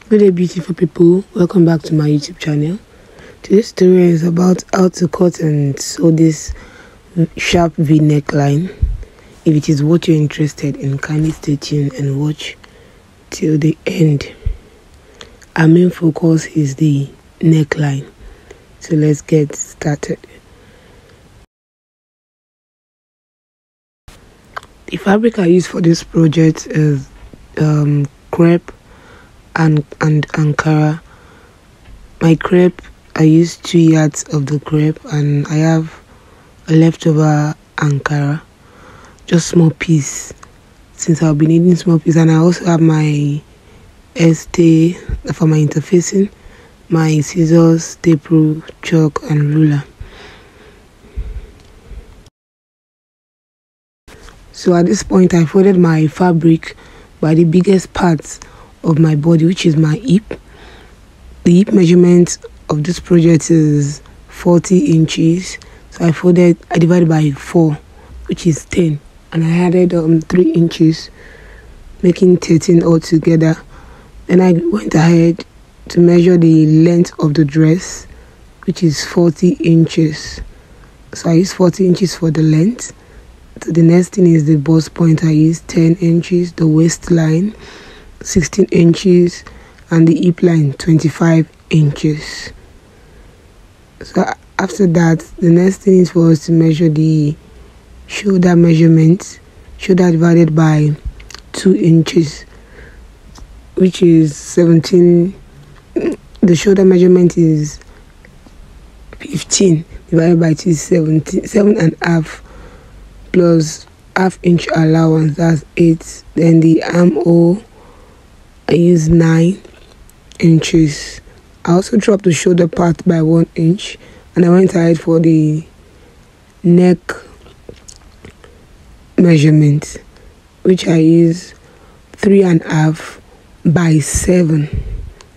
Good day, beautiful people. Welcome back to my YouTube channel. Today's tutorial is about how to cut and sew this sharp V neckline. If it is what you're interested in, kindly stay tuned and watch till the end. Our main focus is the neckline. So let's get started. The fabric I use for this project is crepe and Ankara. My crepe, I used 2 yards of the crepe, and I have a leftover Ankara, just small piece, since I'll be needing small piece. And I also have my stay for my interfacing, my scissors, staple, chalk and ruler. So at this point, I folded my fabric by the biggest parts of my body, which is my hip. The hip measurement of this project is 40 inches. So I divided by 4, which is 10, and I added 3 inches, making 13 altogether. Then I went ahead to measure the length of the dress, which is 40 inches. So I used 40 inches for the length. So the next thing is the bust point. I used 10 inches, the waistline 16 inches, and the hip line 25 inches. So after that, the next thing is for us to measure the shoulder measurement. Shoulder divided by 2 inches, which is 17. The shoulder measurement is 15 divided by 2 is 7.5 plus ½ inch allowance, that's 8. Then the armhole, I use 9 inches. I also dropped the shoulder part by 1 inch, and I went ahead for the neck measurement, which I use 3.5 by 7,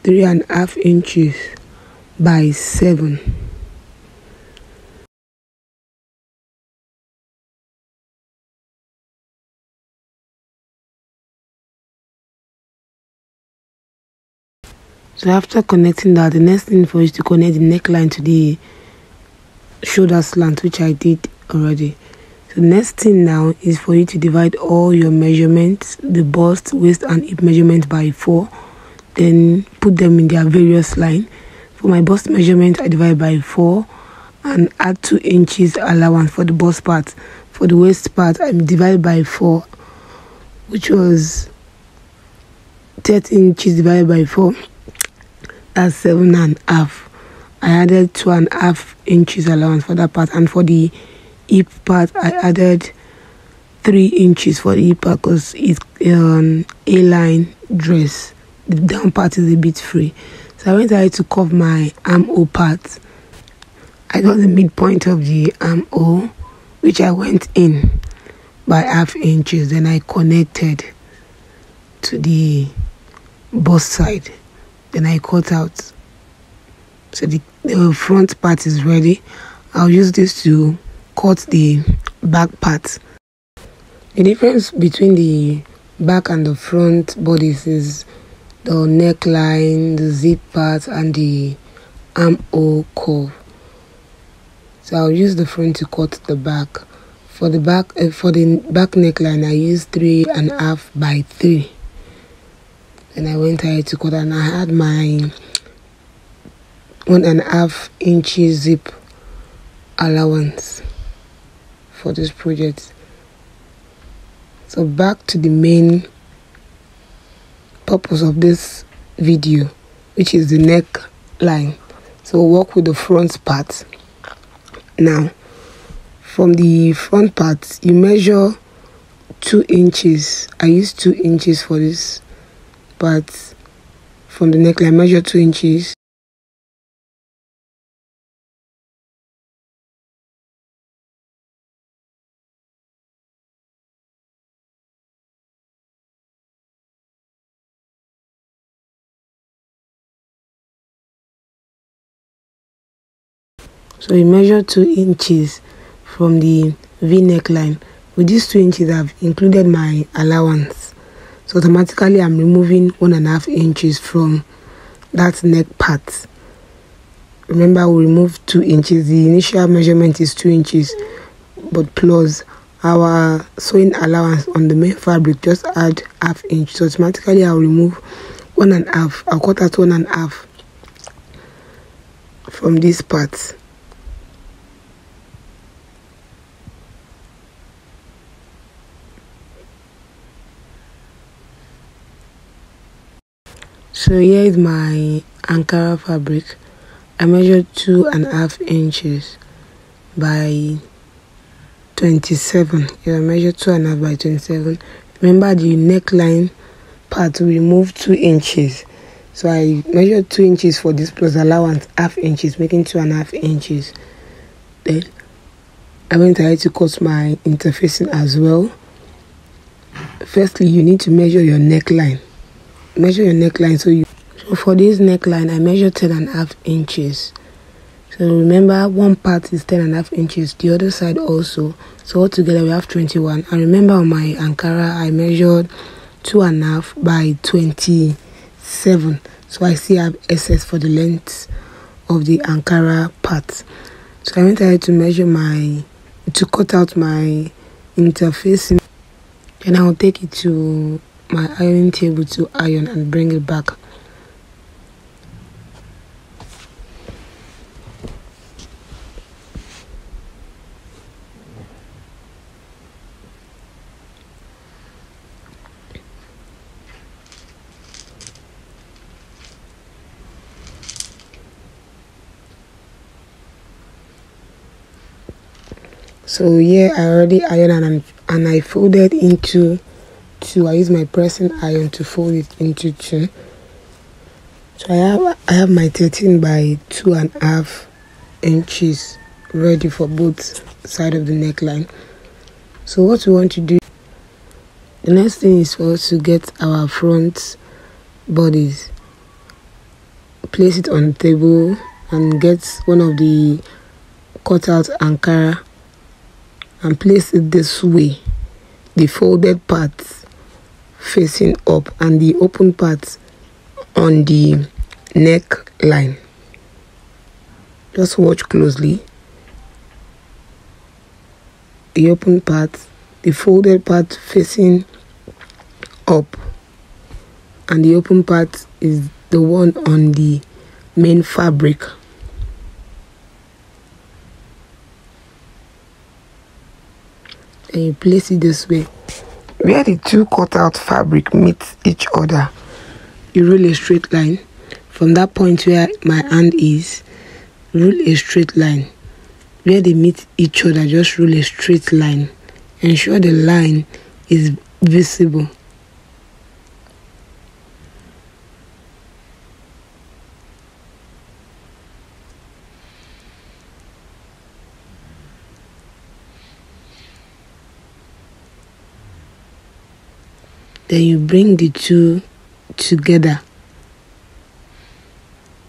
3.5 inches by 7. So after connecting that, the next thing for is to connect the neckline to the shoulder slant, which I did already. So the next thing now is for you to divide all your measurements, the bust, waist and hip measurement by 4. Then put them in their various line. For my bust measurement, I divide by 4 and add 2 inches allowance for the bust part. For the waist part, I divide by 4, which was 13 inches divided by 4. That's 7.5. I added 2.5 inches allowance for that part, and for the hip part, I added 3 inches for the hip part because it's an A-line dress. The down part is a bit free. So I went ahead to curve my armhole part. I got the midpoint of the armhole, which I went in by ½ inches. Then I connected to the bust side. Then I cut out. So the front part is ready. I'll use this to cut the back part. The difference between the back and the front bodice is the neckline, the zip part, and the armhole curve. So I'll use the front to cut the back. For the back neckline, I used 3.5 by 3. And I went ahead to cut, and I had my 1.5 inches zip allowance for this project. So back to the main purpose of this video, which is the neckline. So we'll work with the front part. Now, from the front part, you measure 2 inches. I used 2 inches for this part. From the neckline, measure 2 inches. So you measure 2 inches from the V neckline. With these 2 inches, I've included my allowance. So automatically I'm removing 1.5 inches from that neck part. Remember, we removed 2 inches. The initial measurement is 2 inches, but plus our sewing allowance on the main fabric, just add ½ inch. So automatically I'll remove 1.5. I'll cut out 1.5 from this part. So here is my Ankara fabric. I measured 2.5 inches by 27. Yeah, I measured 2.5 by 27. Remember, the neckline part, we removed 2 inches. So I measured 2 inches for this plus allowance ½ inches, making 2.5 inches. Then I went ahead to cut my interfacing as well. Firstly, you need to measure your neckline. Measure your neckline. So for this neckline, I measured 10.5 inches. So remember, one part is 10.5 inches, the other side also. So altogether we have 21. And remember, on my Ankara, I measured 2.5 by 27. So I still have excess for the length of the Ankara part. So I went ahead to cut out my interfacing. Then I'll take it to my ironing table to iron and bring it back. So yeah, I already ironed and I folded into 2. I use my pressing iron to fold it into 2. So I have my 13 by 2.5 inches ready for both sides of the neckline. So what we want to do, the next thing is for us to get our front bodice. Place it on the table and get one of the cut out Ankara and place it this way, the folded part facing up and the open part on the neckline. Just watch closely. The open part, the folded part facing up, and the open part is the one on the main fabric. And you place it this way. Where the 2 cut out fabric meet each other, you roll a straight line. From that point where my hand is, roll a straight line. Where they meet each other, just roll a straight line. Ensure the line is visible. Then you bring the 2 together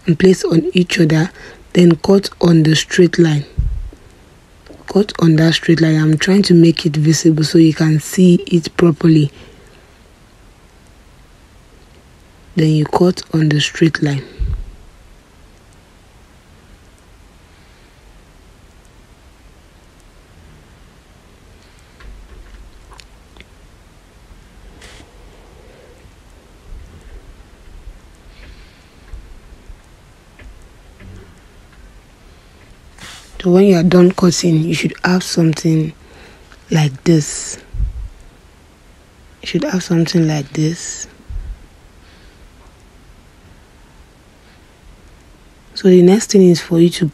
and place on each other, then cut on the straight line. Cut on that straight line. I'm trying to make it visible so you can see it properly. Then you cut on the straight line. So when you are done cutting, you should have something like this. You should have something like this. So the next thing is for you to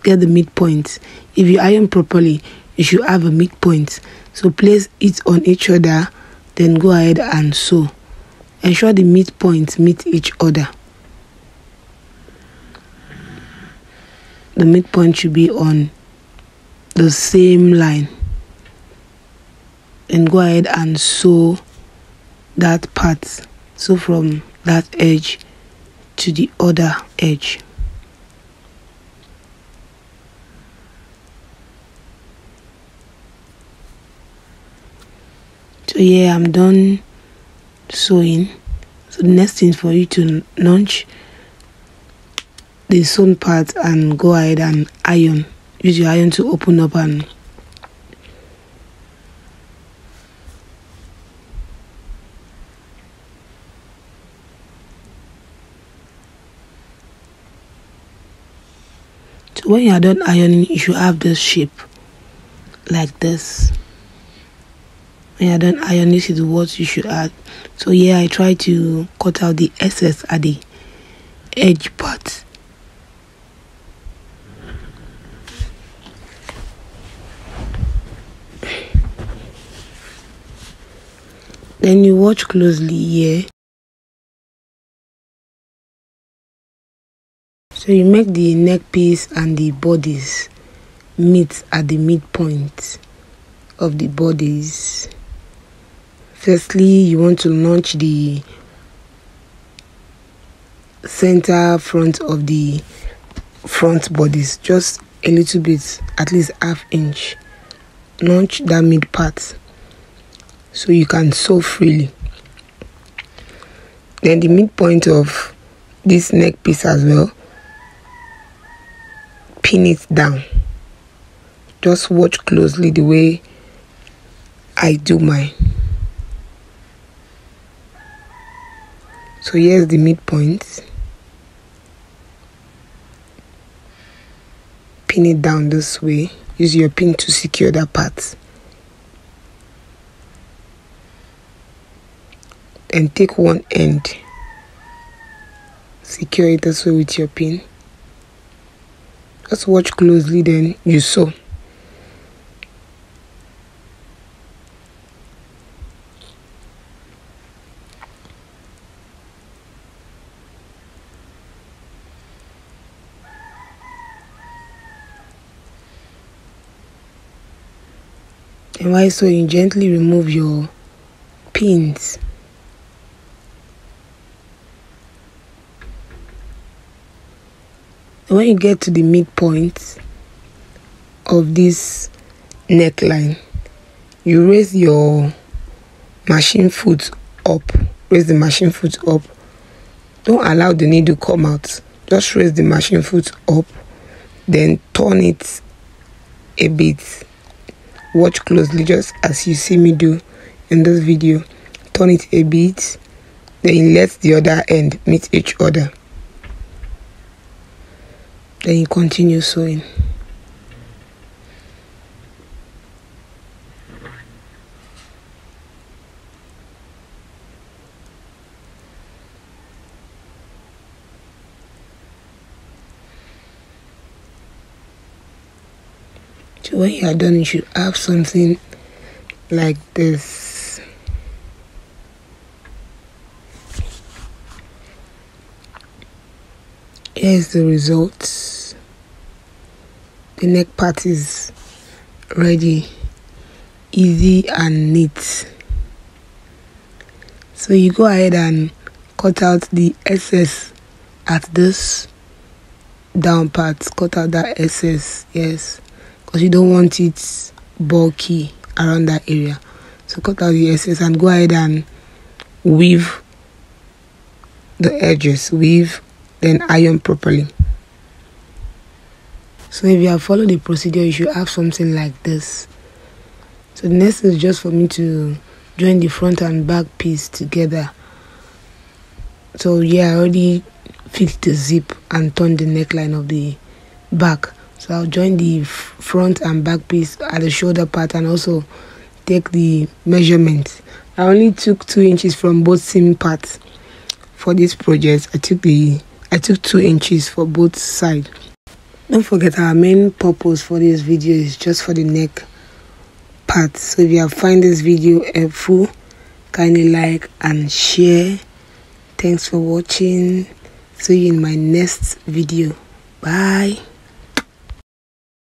get the midpoint. If you iron properly, you should have a midpoint. So place it on each other, then go ahead and sew. Ensure the midpoints meet each other. The midpoint should be on the same line. And go ahead and sew that part. So from that edge to the other edge. So yeah, I'm done sewing. So the next thing is for you to notch the sewn part and go ahead and iron. Use your iron to open up and so when you are done ironing, you should have this shape like this. When you are done ironing, this is what you should add. So here I try to cut out the excess at the edge part. Then you watch closely here. So you make the neck piece and the bodice meet at the midpoint of the bodice. Firstly, you want to notch the center front of the front bodice just a little bit, at least ½ inch. Notch that mid part so you can sew freely. Then the midpoint of this neck piece as well, pin it down. Just watch closely the way I do mine. So here's the midpoint. Pin it down this way. Use your pin to secure that part. And take one end. Secure it this way with your pin. Just watch closely, then you sew. And while sewing, gently remove your pins. And when you get to the midpoint of this neckline, you raise your machine foot up. Raise the machine foot up. Don't allow the needle to come out. Just raise the machine foot up. Then turn it a bit. Watch closely, just as you see me do in this video. Turn it a bit. Then let the other end meet each other. Then you continue sewing. So when you are done, you should have something like this. Here's the results. The neck part is ready, easy and neat. So you go ahead and cut out the excess at this down part. Cut out that excess, yes, because you don't want it bulky around that area. So cut out the excess and go ahead and weave the edges. Weave, then iron properly. So if you have followed the procedure, you should have something like this. So the next is just for me to join the front and back piece together. So yeah, I already fixed the zip and turned the neckline of the back. So I'll join the front and back piece at the shoulder part and also take the measurement. I only took 2 inches from both seam parts for this project. I took 2 inches for both sides. Don't forget, our main purpose for this video is just for the neck part. So if you have found this video helpful, kindly like and share. Thanks for watching. See you in my next video. Bye.